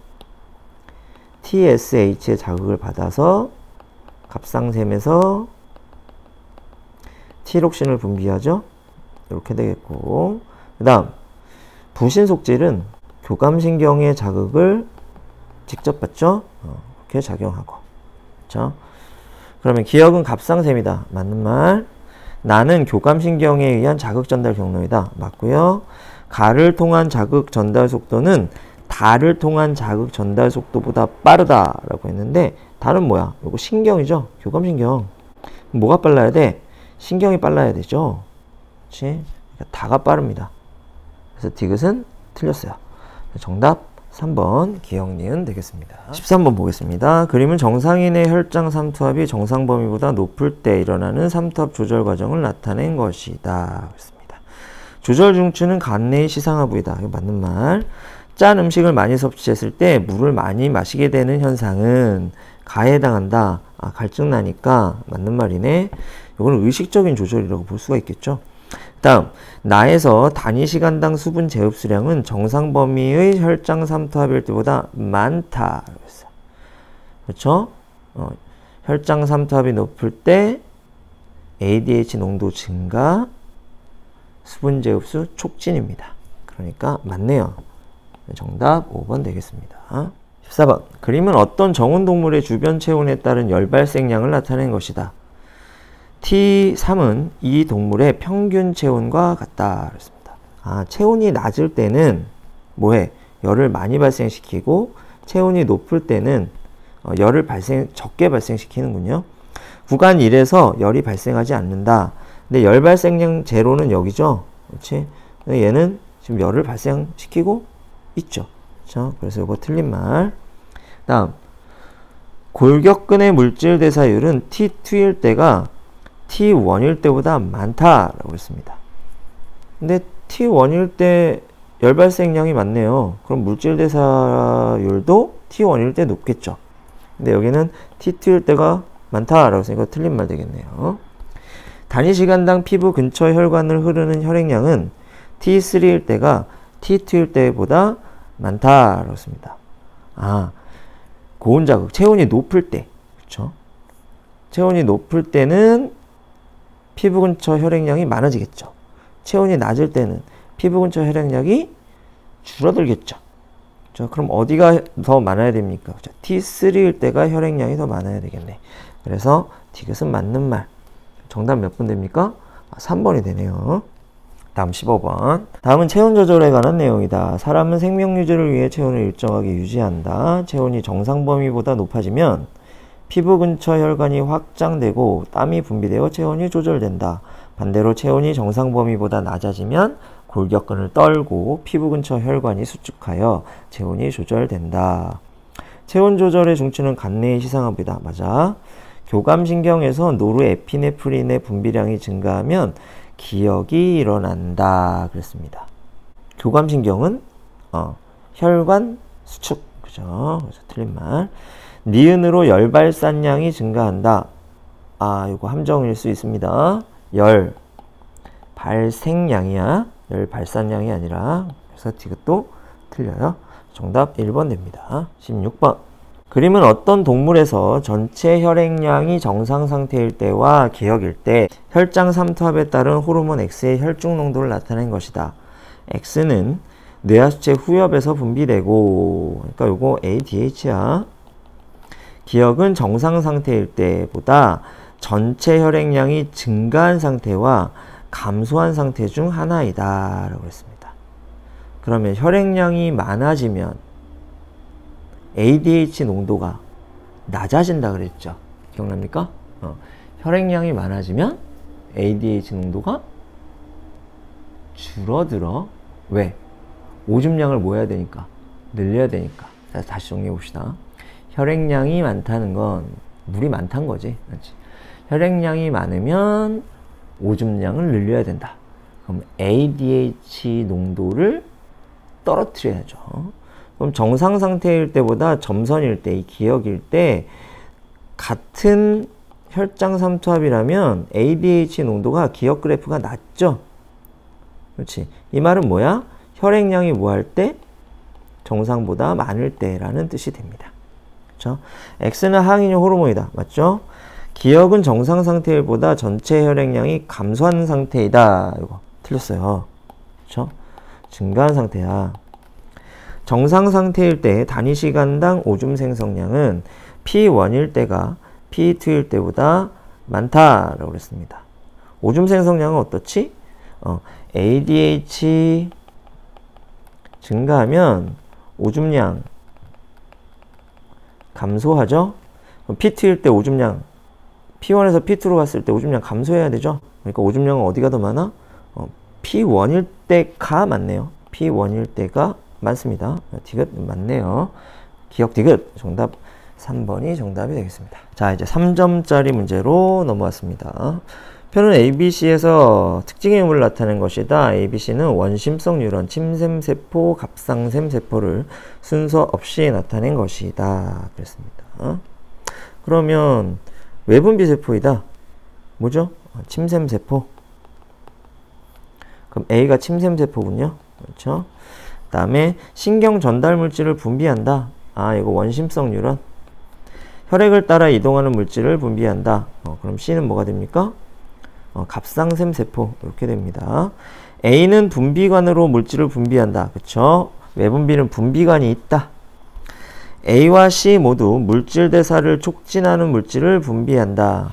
TSH의 자극을 받아서 갑상샘에서 티록신을 분비하죠. 이렇게 되겠고, 그 다음 부신 속질은 교감신경의 자극을 직접 받죠. 이렇게 작용하고. 그렇죠? 그러면 기억은 갑상샘이다. 맞는 말. 나는 교감신경에 의한 자극 전달 경로이다. 맞고요. 가를 통한 자극 전달 속도는 다를 통한 자극 전달 속도보다 빠르다라고 했는데, 다는 뭐야? 이거 신경이죠. 교감신경. 뭐가 빨라야 돼? 신경이 빨라야 되죠. 그렇지? 그러니까 다가 빠릅니다. 그래서 디귿은 틀렸어요. 정답 3번 기역, 니은 되겠습니다. 13번 보겠습니다. 그림은 정상인의 혈장 삼투압이 정상 범위보다 높을 때 일어나는 삼투압 조절 과정을 나타낸 것이다. 그렇습니다. 조절 중추는 간 내의 시상하 부위다. 이거 맞는 말. 짠 음식을 많이 섭취했을 때 물을 많이 마시게 되는 현상은 가에 해당한다. 갈증 나니까 맞는 말이네. 이거는 의식적인 조절이라고 볼 수가 있겠죠. 다음, 나에서 단위 시간당 수분 제흡수량은 정상 범위의 혈장 삼투압일 때보다 많다. 그렇죠? 혈장 삼투압이 높을 때 ADH 농도 증가, 수분 제흡수 촉진입니다. 그러니까 맞네요. 정답 5번 되겠습니다. 14번, 그림은 어떤 정운동물의 주변 체온에 따른 열 발생량을 나타낸 것이다. T3은 이 동물의 평균 체온과 같다. 그렇습니다. 체온이 낮을 때는 뭐해? 열을 많이 발생시키고, 체온이 높을 때는 열을 적게 발생시키는군요. 구간 1에서 열이 발생하지 않는다. 근데 열 발생량 제로는 여기죠. 그렇지? 얘는 지금 열을 발생시키고 있죠. 그렇죠? 그래서 이거 틀린 말. 다음, 골격근의 물질 대사율은 T2일 때가 T1일 때보다 많다라고 했습니다. 근데 T1일 때 열 발생량이 많네요. 그럼 물질 대사율도 T1일 때 높겠죠. 근데 여기는 T2일 때가 많다라고 했으니까 틀린 말 되겠네요. 단위 시간당 피부 근처 혈관을 흐르는 혈액량은 T3일 때가 T2일 때보다 많다라고 했습니다. 고온 자극, 체온이 높을 때, 그렇죠? 체온이 높을 때는 피부 근처 혈액량이 많아지겠죠. 체온이 낮을 때는 피부 근처 혈액량이 줄어들겠죠. 그렇죠? 그럼 어디가 더 많아야 됩니까? 그렇죠? T3일 때가 혈액량이 더 많아야 되겠네. 그래서 디귿은 맞는 말. 정답 몇 번 됩니까? 3번이 되네요. 다음 15번. 다음은 체온 조절에 관한 내용이다. 사람은 생명 유지를 위해 체온을 일정하게 유지한다. 체온이 정상 범위보다 높아지면 피부 근처 혈관이 확장되고 땀이 분비되어 체온이 조절된다. 반대로 체온이 정상 범위보다 낮아지면 골격근을 떨고 피부 근처 혈관이 수축하여 체온이 조절된다. 체온 조절의 중추는 간 내의 시상하 부위다. 맞아. 교감신경에서 노르에피네프린의 분비량이 증가하면 기역이 일어난다. 그랬습니다. 교감신경은 혈관 수축. 그죠? 그래서 틀린 말. 니은으로 열 발산량이 증가한다. 이거 함정일 수 있습니다. 열 발생량이야. 열 발산량이 아니라. 그래서 디귿도 틀려요. 정답 1번 됩니다. 16번. 그림은 어떤 동물에서 전체 혈액량이 정상 상태일 때와 기역일 때 혈장 삼투압에 따른 호르몬 X의 혈중 농도를 나타낸 것이다. X는 뇌하수체 후엽에서 분비되고, 그러니까 요거 ADH야. 기역은 정상 상태일 때보다 전체 혈액량이 증가한 상태와 감소한 상태 중 하나이다 라고 했습니다. 그러면 혈액량이 많아지면 ADH 농도가 낮아진다 그랬죠. 기억납니까? 혈액량이 많아지면 ADH 농도가 줄어들어. 왜? 오줌량을 뭐 해야 되니까? 늘려야 되니까. 자, 다시 정리해 봅시다. 혈액량이 많다는 건 물이 많다는 거지. 그렇지? 혈액량이 많으면 오줌량을 늘려야 된다. 그럼 ADH 농도를 떨어뜨려야죠. 그럼 정상 상태일 때보다 점선일 때, 이 기역일 때 같은 혈장 삼투압이라면 ADH 농도가 기역 그래프가 낮죠. 그렇지? 이 말은 뭐야? 혈액량이 뭐 할 때? 정상보다 많을 때라는 뜻이 됩니다. 그렇죠? X는 항인형 호르몬이다. 맞죠? 기역은 정상 상태일보다 전체 혈액량이 감소하는 상태이다. 이거 틀렸어요. 그렇죠? 증가한 상태야. 정상 상태일 때 단위 시간당 오줌 생성량은 P1일 때가 P2일 때보다 많다라고 그랬습니다. 오줌 생성량은 어떻지? ADH 증가하면 오줌량 감소하죠? 그럼 P2일 때 오줌량, P1에서 P2로 갔을 때 오줌량 감소해야 되죠? 그러니까 오줌량은 어디가 더 많아? P1일 때가 많네요. P1일 때가 많습니다. 디귿 맞네요. 기억 디귿. 정답 3번이 정답이 되겠습니다. 자, 이제 3점짜리 문제로 넘어왔습니다. 표는 ABC에서 특징의 유무를 나타낸 것이다. ABC는 원심성 뉴런, 침샘세포, 갑상샘세포를 순서 없이 나타낸 것이다. 그랬습니다. 그러면 외분비세포이다. 뭐죠? 침샘세포. 그럼 A가 침샘세포군요. 그렇죠? 그 다음에 신경 전달 물질을 분비한다. 아, 이거 원심성 뉴런. 혈액을 따라 이동하는 물질을 분비한다. 그럼 C는 뭐가 됩니까? 갑상샘세포. 이렇게 됩니다. A는 분비관으로 물질을 분비한다. 그쵸? 외분비는 분비관이 있다. A와 C 모두 물질 대사를 촉진하는 물질을 분비한다.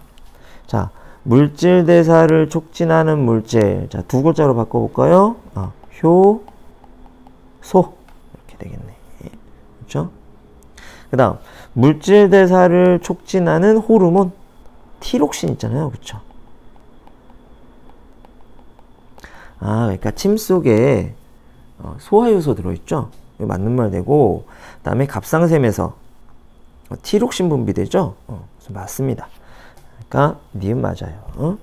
자, 물질 대사를 촉진하는 물질. 자, 두 글자로 바꿔볼까요? 효소. 이렇게 되겠네. 그렇죠? 그 다음, 물질 대사를 촉진하는 호르몬. 티록신 있잖아요. 그렇죠? 그러니까 침 속에 소화효소 들어있죠? 이거 맞는 말 되고, 그 다음에 갑상샘에서 티록신 분비되죠? 맞습니다. 그러니까 니은 맞아요.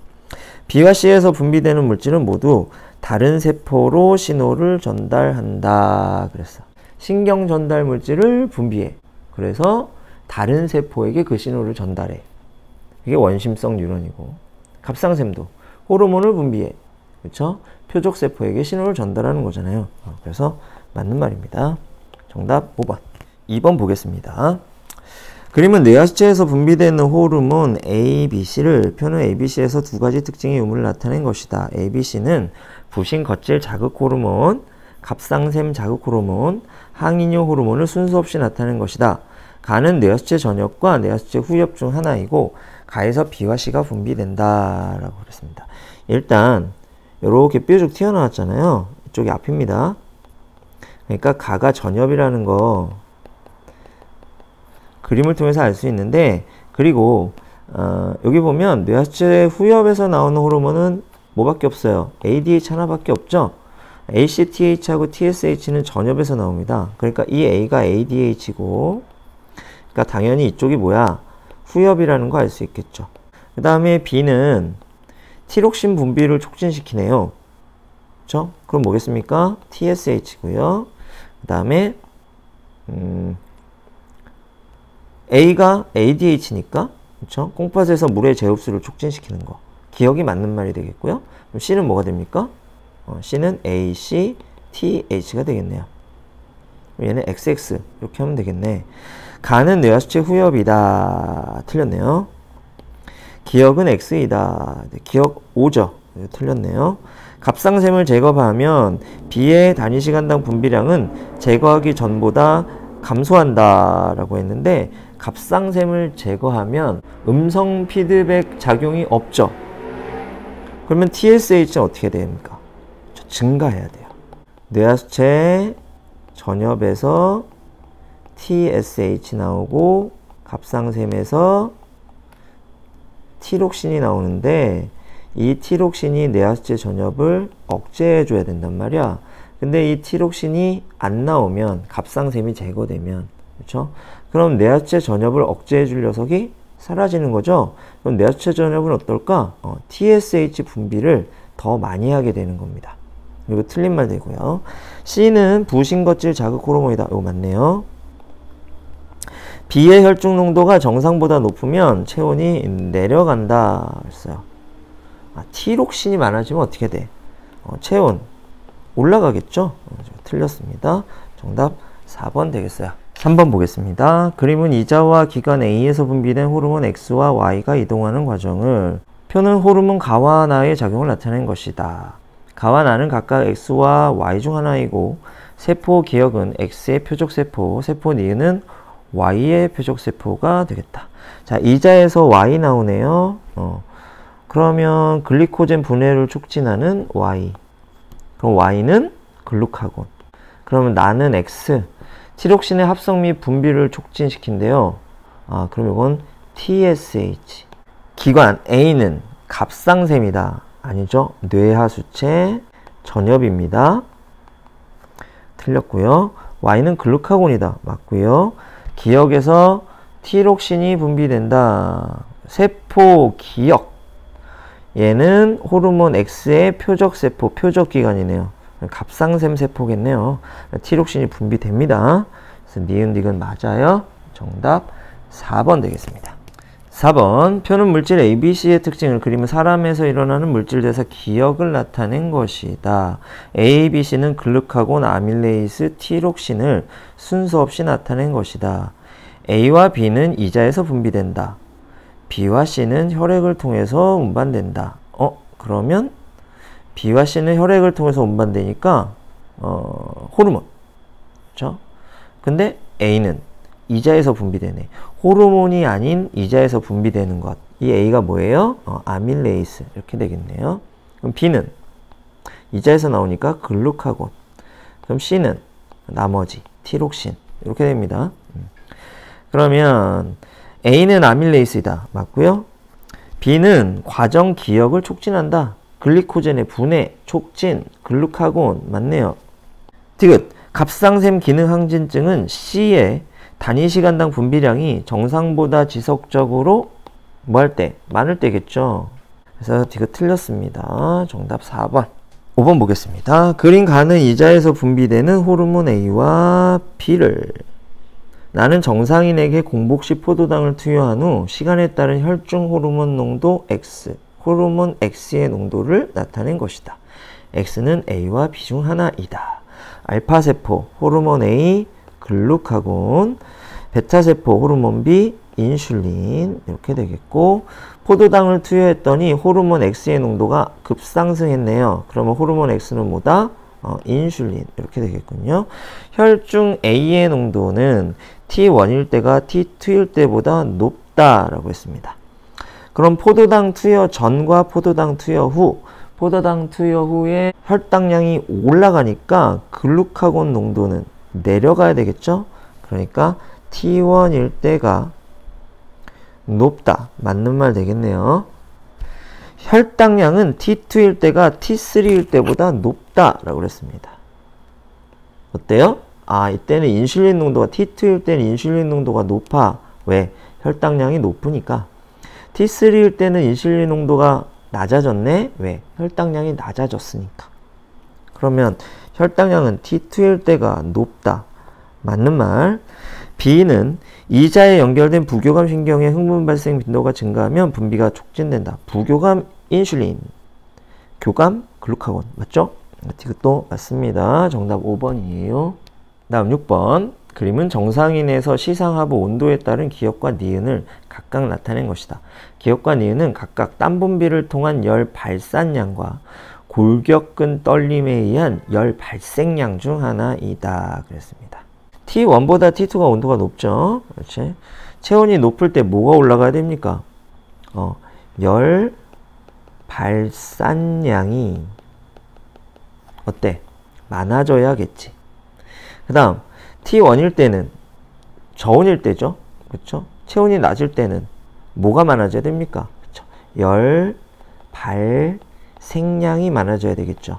B와 C에서 분비되는 물질은 모두 다른 세포로 신호를 전달한다. 그랬어. 신경 전달 물질을 분비해. 그래서 다른 세포에게 그 신호를 전달해. 이게 원심성 뉴런이고, 갑상샘도 호르몬을 분비해. 그렇죠? 표적세포에게 신호를 전달하는 거잖아요. 그래서 맞는 말입니다. 정답 5번. 2번 보겠습니다. 그림은 뇌하수체에서 분비되는 호르몬 ABC를 표는 ABC에서 두 가지 특징의 유무를 나타낸 것이다. ABC는 부신 겉질 자극 호르몬, 갑상샘 자극 호르몬, 항이뇨 호르몬을 순서 없이 나타낸 것이다. 가는 뇌하수체 전엽과 뇌하수체 후엽 중 하나이고 가에서 B와 C가 분비된다. 라고 그랬습니다. 일단 이렇게 뾰족 튀어나왔잖아요. 이쪽이 앞입니다. 그러니까 가가 전엽이라는 거 그림을 통해서 알 수 있는데, 그리고 여기 보면 뇌하수체 후엽에서 나오는 호르몬은 뭐밖에 없어요? ADH 하나밖에 없죠? ACTH하고 TSH는 전엽에서 나옵니다. 그러니까 이 A가 ADH고, 그러니까 당연히 이쪽이 뭐야? 후엽이라는 거 알 수 있겠죠. 그 다음에 B는 티록신 분비를 촉진시키네요. 그렇죠? 그럼 뭐겠습니까? TSH고요. 그 다음에 A가 ADH니까, 그렇죠? 콩팥에서 물의 재흡수를 촉진시키는 거. 기억이 맞는 말이 되겠고요. 그럼 C는 뭐가 됩니까? C는 ACTH가 되겠네요. 얘는 XX 이렇게 하면 되겠네. 가는 뇌하수체 후엽이다. 틀렸네요. 기억은 X이다. 기억 O죠. 틀렸네요. 갑상샘을 제거하면 B의 단위 시간당 분비량은 제거하기 전보다 감소한다 라고 했는데, 갑상샘을 제거하면 음성 피드백 작용이 없죠. 그러면 TSH는 어떻게 됩니까? 증가해야 돼요. 뇌하수체 전엽에서 TSH 나오고 갑상샘에서 티록신이 나오는데, 이 티록신이 뇌하수체 전엽을 억제해 줘야 된단 말이야. 근데 이 티록신이 안 나오면, 갑상샘이 제거되면, 그렇죠? 그럼 뇌하수체 전엽을 억제해 줄 녀석이 사라지는 거죠. 그럼 뇌하수체 전엽은 어떨까? TSH 분비를 더 많이 하게 되는 겁니다. 이거 틀린 말 되고요. C는 부신겉질 자극 호르몬이다. 이거 맞네요. B의 혈중 농도가 정상보다 높으면 체온이 내려간다 했어요. 티록신이 많아지면 어떻게 돼? 체온 올라가겠죠? 틀렸습니다. 정답 4번 되겠어요. 3번 보겠습니다. 그림은 이자와 기관 A에서 분비된 호르몬 X와 Y가 이동하는 과정을, 표는 호르몬 가와 나의 작용을 나타낸 것이다. 가와 나는 각각 X와 Y 중 하나이고, 세포 기억은 X의 표적세포, 세포 니은은 Y의 표적세포가 되겠다. 자, 이자에서 Y 나오네요. 그러면 글리코젠 분해를 촉진하는 Y. 그럼 Y는 글루카곤. 그러면 나는 X. 티록신의 합성 및 분비를 촉진시킨대요. 그럼 이건 TSH. 기관 A는 갑상샘이다. 아니죠. 뇌하수체 전엽입니다. 틀렸고요. Y는 글루카곤이다. 맞고요. 기역에서 티록신이 분비된다. 세포 기역. 얘는 호르몬 X의 표적세포, 표적기관이네요. 갑상샘 세포겠네요. 티록신이 분비됩니다. 그래서 니은 디귿 맞아요. 정답 4번 되겠습니다. 4번 표는 물질 ABC의 특징을 그리면 사람에서 일어나는 물질대사 기역을 나타낸 것이다. ABC는 글루카곤, 아밀레이스, 티록신을 순서 없이 나타낸 것이다. A와 B는 이자에서 분비된다. B와 C는 혈액을 통해서 운반된다. 그러면 B와 C는 혈액을 통해서 운반되니까 호르몬. 그렇죠? 근데 A는 이자에서 분비되네. 호르몬이 아닌 이자에서 분비되는 것. 이 A가 뭐예요? 아밀레이스. 이렇게 되겠네요. 그럼 B는 이자에서 나오니까 글루카곤. 그럼 C는 나머지 티록신. 이렇게 됩니다. 그러면 A는 아밀레이스이다. 맞고요. B는 과정 기역을 촉진한다. 글리코젠의 분해, 촉진, 글루카곤. 맞네요. 디귿. 갑상샘 기능 항진증은 C의 단위 시간당 분비량이 정상보다 지속적으로 뭐 할 때? 많을 때겠죠. 그래서 디귿 틀렸습니다. 정답 4번. 5번 보겠습니다. 그린 가는 이자에서 분비되는 호르몬 A와 B를 나는 정상인에게 공복 시 포도당을 투여한 후 시간에 따른 혈중 호르몬 농도 X, 호르몬 X의 농도를 나타낸 것이다. X는 A와 B 중 하나이다. 알파세포, 호르몬 A, 글루카곤, 베타세포, 호르몬 B, 인슐린 이렇게 되겠고 포도당을 투여했더니 호르몬 X의 농도가 급상승했네요. 그러면 호르몬 X는 뭐다? 인슐린 이렇게 되겠군요. 혈중 A의 농도는 T1일 때가 T2일 때보다 높다라고 했습니다. 그럼 포도당 투여 전과 포도당 투여 후, 포도당 투여 후에 혈당량이 올라가니까 글루카곤 농도는 내려가야 되겠죠? 그러니까 T1일 때가 높다. 맞는 말 되겠네요. 혈당량은 T2일 때가 T3일 때보다 높다라고 그랬습니다. 어때요? 이때는 인슐린 농도가 T2일 때는 인슐린 농도가 높아. 왜? 혈당량이 높으니까. T3일 때는 인슐린 농도가 낮아졌네. 왜? 혈당량이 낮아졌으니까. 그러면 혈당량은 T2일 때가 높다. 맞는 말. B는 이자에 연결된 부교감 신경의 흥분 발생 빈도가 증가하면 분비가 촉진된다. 부교감 인슐린, 교감 글루카곤. 맞죠? 이것도 맞습니다. 정답 5번이에요. 다음 6번. 그림은 정상인에서 시상하부 온도에 따른 기역과 니은을 각각 나타낸 것이다. 기역과 니은은 각각 땀 분비를 통한 열 발산량과 골격근 떨림에 의한 열 발생량 중 하나이다. 그랬습니다. T1보다 T2가 온도가 높죠. 그렇지? 체온이 높을 때 뭐가 올라가야 됩니까? 열 발산량이 어때? 많아져야겠지. 그 다음 T1일 때는 저온일 때죠. 그렇죠? 체온이 낮을 때는 뭐가 많아져야 됩니까? 그렇죠? 열 발생량이 많아져야 되겠죠.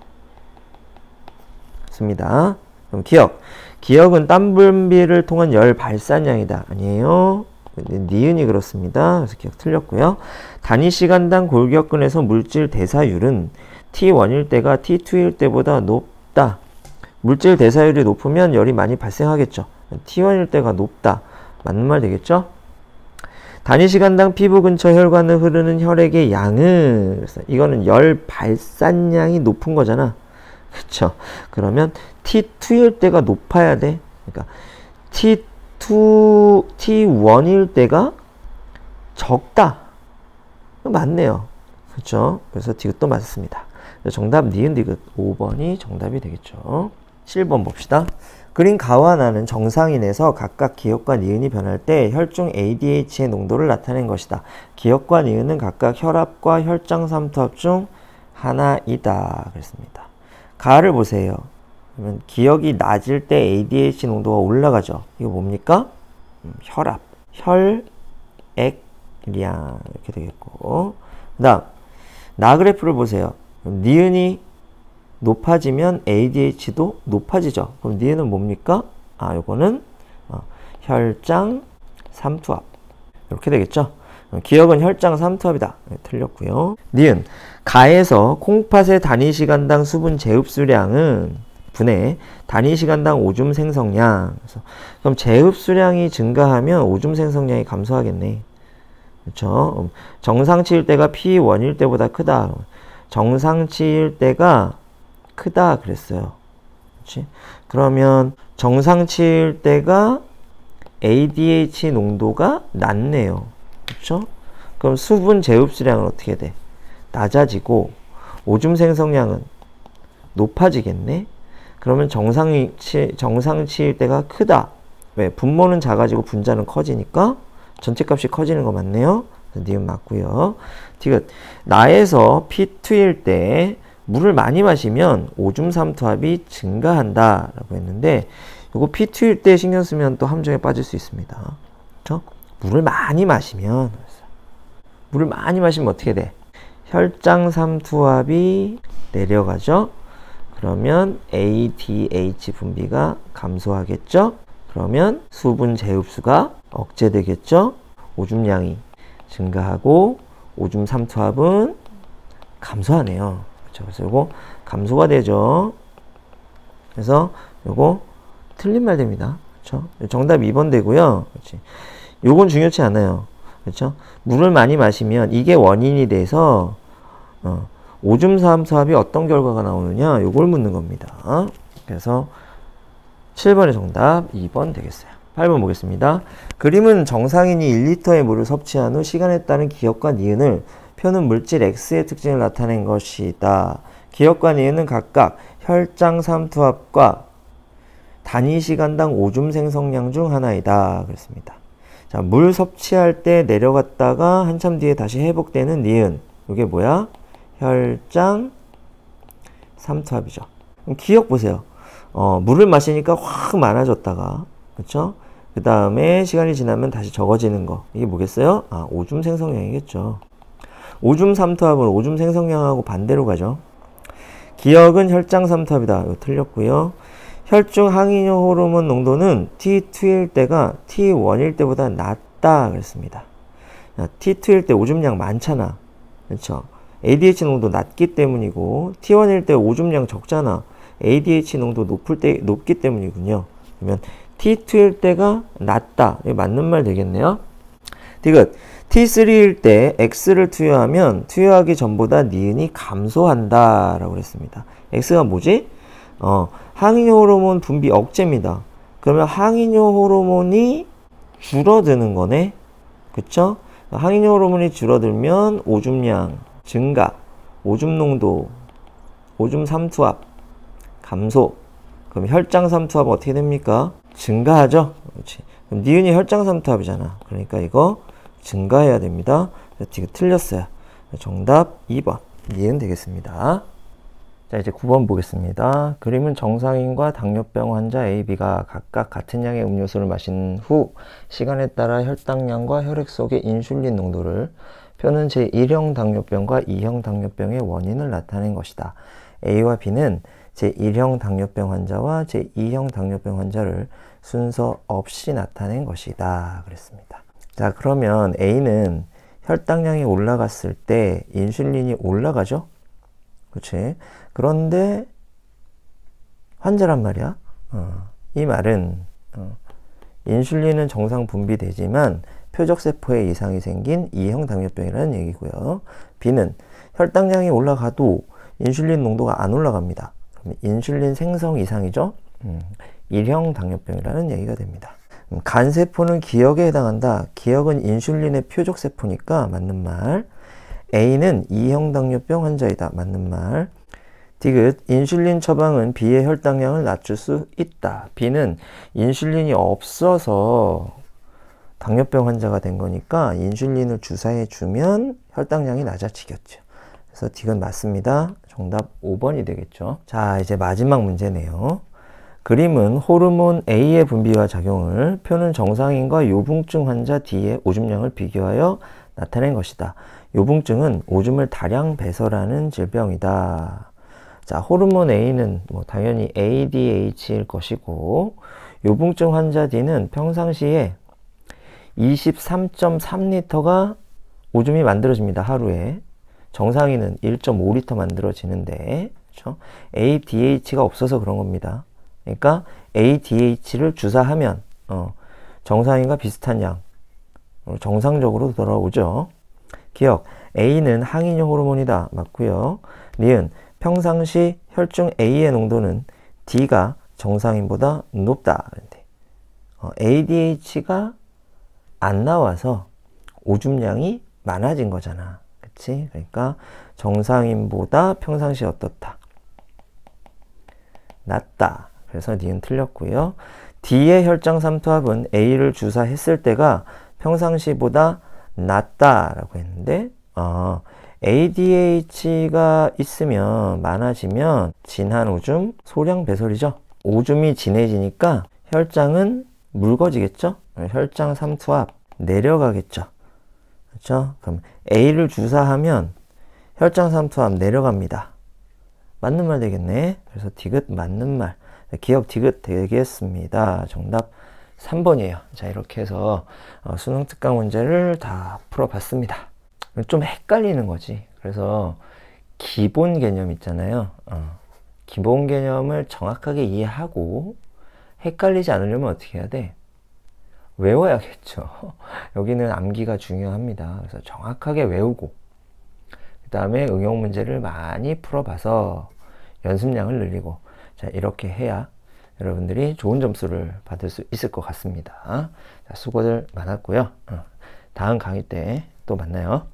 맞습니다. 그럼 기역. 기역은 땀 분비를 통한 열 발산량이다. 아니에요. 니은이 그렇습니다. 그래서 기억 틀렸고요. 단위 시간당 골격근에서 물질 대사율은 T1일 때가 T2일 때보다 높다. 물질 대사율이 높으면 열이 많이 발생하겠죠. T1일 때가 높다. 맞는 말 되겠죠? 단위 시간당 피부 근처 혈관을 흐르는 혈액의 양은, 그래서 이거는 열 발산량이 높은 거잖아. 그쵸? 그러면 T2일 때가 높아야 돼. 그러니까 T1일 때가 적다. 맞네요. 그쵸? 그래서 디귿도 맞습니다. 정답 니은 디귿 5번이 정답이 되겠죠. 7번 봅시다. 그린 가와 나는 정상인에서 각각 기역과 니은이 변할 때 혈중 ADH의 농도를 나타낸 것이다. 기역과 니은은 각각 혈압과 혈장 삼투압 중 하나이다. 그랬습니다. 가를 보세요. 그러면 기역이 낮을 때 ADH 농도가 올라가죠. 이거 뭡니까? 혈압, 혈액량 이렇게 되겠고, 그 다음 나 그래프를 보세요. 니은이 높아지면 ADH도 높아지죠. 그럼 니은은 뭡니까? 요거는 혈장 삼투압. 이렇게 되겠죠. 기억은 혈장 삼투압이다. 틀렸고요. 니은 가에서 콩팥의 단위시간당 수분 제흡수량은 분의 단위시간당 오줌 생성량. 그럼 제흡수량이 증가하면 오줌 생성량이 감소하겠네. 그렇죠? 정상치일 때가 P1일 때보다 크다. 정상치일 때가 크다 그랬어요. 그렇지? 그러면 정상치일 때가 ADH 농도가 낮네요. 그렇죠? 그럼 수분 제흡수량은 어떻게 돼? 낮아지고 오줌 생성량은 높아지겠네. 그러면 정상치일 때가 크다. 왜? 분모는 작아지고 분자는 커지니까 전체 값이 커지는 거 맞네요. 니은 맞고요. 디귿 나에서 P2일 때 물을 많이 마시면 오줌 삼투압이 증가한다 라고 했는데, 요거 P2일 때 신경 쓰면 또 함정에 빠질 수 있습니다. 그렇죠? 물을 많이 마시면 어떻게 돼? 혈장 삼투압이 내려가죠. 그러면 ADH 분비가 감소하겠죠. 그러면 수분 제흡수가 억제되겠죠. 오줌량이 증가하고 오줌 삼투압은 감소하네요. 그렇죠? 그래서 요거 감소가 되죠. 그래서 요거 틀린 말 됩니다. 그렇죠? 정답 2번 되고요. 그렇지. 요건 중요치 않아요. 그렇죠? 물을 많이 마시면 이게 원인이 돼서 오줌 삼투압이 어떤 결과가 나오느냐, 요걸 묻는 겁니다. 그래서 7번의 정답 2번 되겠어요. 8번 보겠습니다. 그림은 정상인이 1리터의 물을 섭취한 후 시간에 따른 기억과 니은을 표는 물질 X의 특징을 나타낸 것이다. 기억과 니은은 각각 혈장 삼투압과 단위 시간당 오줌 생성량 중 하나이다. 그랬습니다. 자, 물 섭취할 때 내려갔다가 한참 뒤에 다시 회복되는 니은. 이게 뭐야? 혈장 삼투압이죠. 그럼 기억 보세요. 물을 마시니까 확 많아졌다가, 그쵸? 그 다음에 시간이 지나면 다시 적어지는 거. 이게 뭐겠어요? 오줌 생성량이겠죠. 오줌 삼투압은 오줌 생성량하고 반대로 가죠. 기억은 혈장 삼투압이다. 이거 틀렸고요. 혈중 항이뇨 호르몬 농도는 T2일 때가 T1일 때보다 낮다 그랬습니다. T2일 때 오줌량 많잖아. 그렇죠? ADH 농도 낮기 때문이고 T1일 때 오줌량 적잖아. ADH 농도 높기 때문이군요. 그러면 T2일 때가 낮다. 이거 맞는 말 되겠네요. 디귿 T3일 때 X를 투여하면 투여하기 전보다 니은이 감소한다 라고 그랬습니다. X가 뭐지? 항이뇨 호르몬 분비 억제입니다. 그러면 항이뇨 호르몬이 줄어드는 거네. 그쵸? 항이뇨 호르몬이 줄어들면 오줌량 증가, 오줌 농도, 오줌 삼투압 감소. 그럼 혈장 삼투압 어떻게 됩니까? 증가하죠? 그렇지. 그럼 니은이 혈장 삼투압이잖아. 그러니까 이거 증가해야 됩니다. 이거 틀렸어요. 정답 2번. 니은 되겠습니다. 자, 이제 9번 보겠습니다. 그림은 정상인과 당뇨병 환자 A, B가 각각 같은 양의 음료수를 마신 후 시간에 따라 혈당량과 혈액 속의 인슐린 농도를 표는 제1형 당뇨병과 2형 당뇨병의 원인을 나타낸 것이다. A와 B는 제1형 당뇨병 환자와 제2형 당뇨병 환자를 순서 없이 나타낸 것이다. 그랬습니다. 자, 그러면 A는 혈당량이 올라갔을 때 인슐린이 올라가죠? 그렇지? 그런데 환자란 말이야. 이 말은 인슐린은 정상 분비되지만 표적세포에 이상이 생긴 2형 당뇨병이라는 얘기고요. B는 혈당량이 올라가도 인슐린 농도가 안 올라갑니다. 그럼 인슐린 생성 이상이죠. 1형 당뇨병이라는 얘기가 됩니다. 간세포는 기억에 해당한다. 기억은 인슐린의 표적세포니까 맞는 말. A는 2형 당뇨병 환자이다. 맞는 말. 디귿 인슐린 처방은 B의 혈당량을 낮출 수 있다. B는 인슐린이 없어서 당뇨병 환자가 된 거니까 인슐린을 주사해 주면 혈당량이 낮아지겠죠. 그래서 디귿 맞습니다. 정답 5번이 되겠죠. 자, 이제 마지막 문제네요. 그림은 호르몬 A의 분비와 작용을 표는 정상인과 요붕증 환자 D의 오줌량을 비교하여 나타낸 것이다. 요붕증은 오줌을 다량 배설하는 질병이다. 자, 호르몬 A는 뭐 당연히 ADH일 것이고, 요붕증 환자 D는 평상시에 23.3리터가 오줌이 만들어집니다. 하루에. 정상인은 1.5리터 만들어지는데, 그렇죠? ADH가 없어서 그런 겁니다. 그러니까 ADH를 주사하면 정상인과 비슷한 양, 정상적으로 돌아오죠. 기억, A는 항인형 호르몬이다. 맞고요. 니은, 평상시 혈중 A의 농도는 D가 정상인보다 높다. ADH가 안 나와서 오줌량이 많아진 거잖아. 그치? 그러니까 정상인보다 평상시 어떻다? 낮다. 그래서 니은 틀렸고요. D의 혈장 삼투압은 A를 주사했을 때가 평상시보다 낮다라고 했는데, ADH가 있으면, 많아지면 진한 오줌, 소량 배설이죠. 오줌이 진해지니까 혈장은 묽어지겠죠. 혈장 삼투압 내려가겠죠. 그렇죠? 그럼 A를 주사하면 혈장 삼투압 내려갑니다. 맞는 말 되겠네. 그래서 디귿 맞는 말. 기억 디귿 되겠습니다. 정답 3번이에요. 자, 이렇게 해서 수능 특강 문제를 다 풀어봤습니다. 좀 헷갈리는 거지. 그래서 기본 개념 있잖아요. 기본 개념을 정확하게 이해하고 헷갈리지 않으려면 어떻게 해야 돼? 외워야겠죠. 여기는 암기가 중요합니다. 그래서 정확하게 외우고 그 다음에 응용 문제를 많이 풀어봐서 연습량을 늘리고, 자, 이렇게 해야 여러분들이 좋은 점수를 받을 수 있을 것 같습니다. 자, 수고들 많았고요. 다음 강의 때 또 만나요.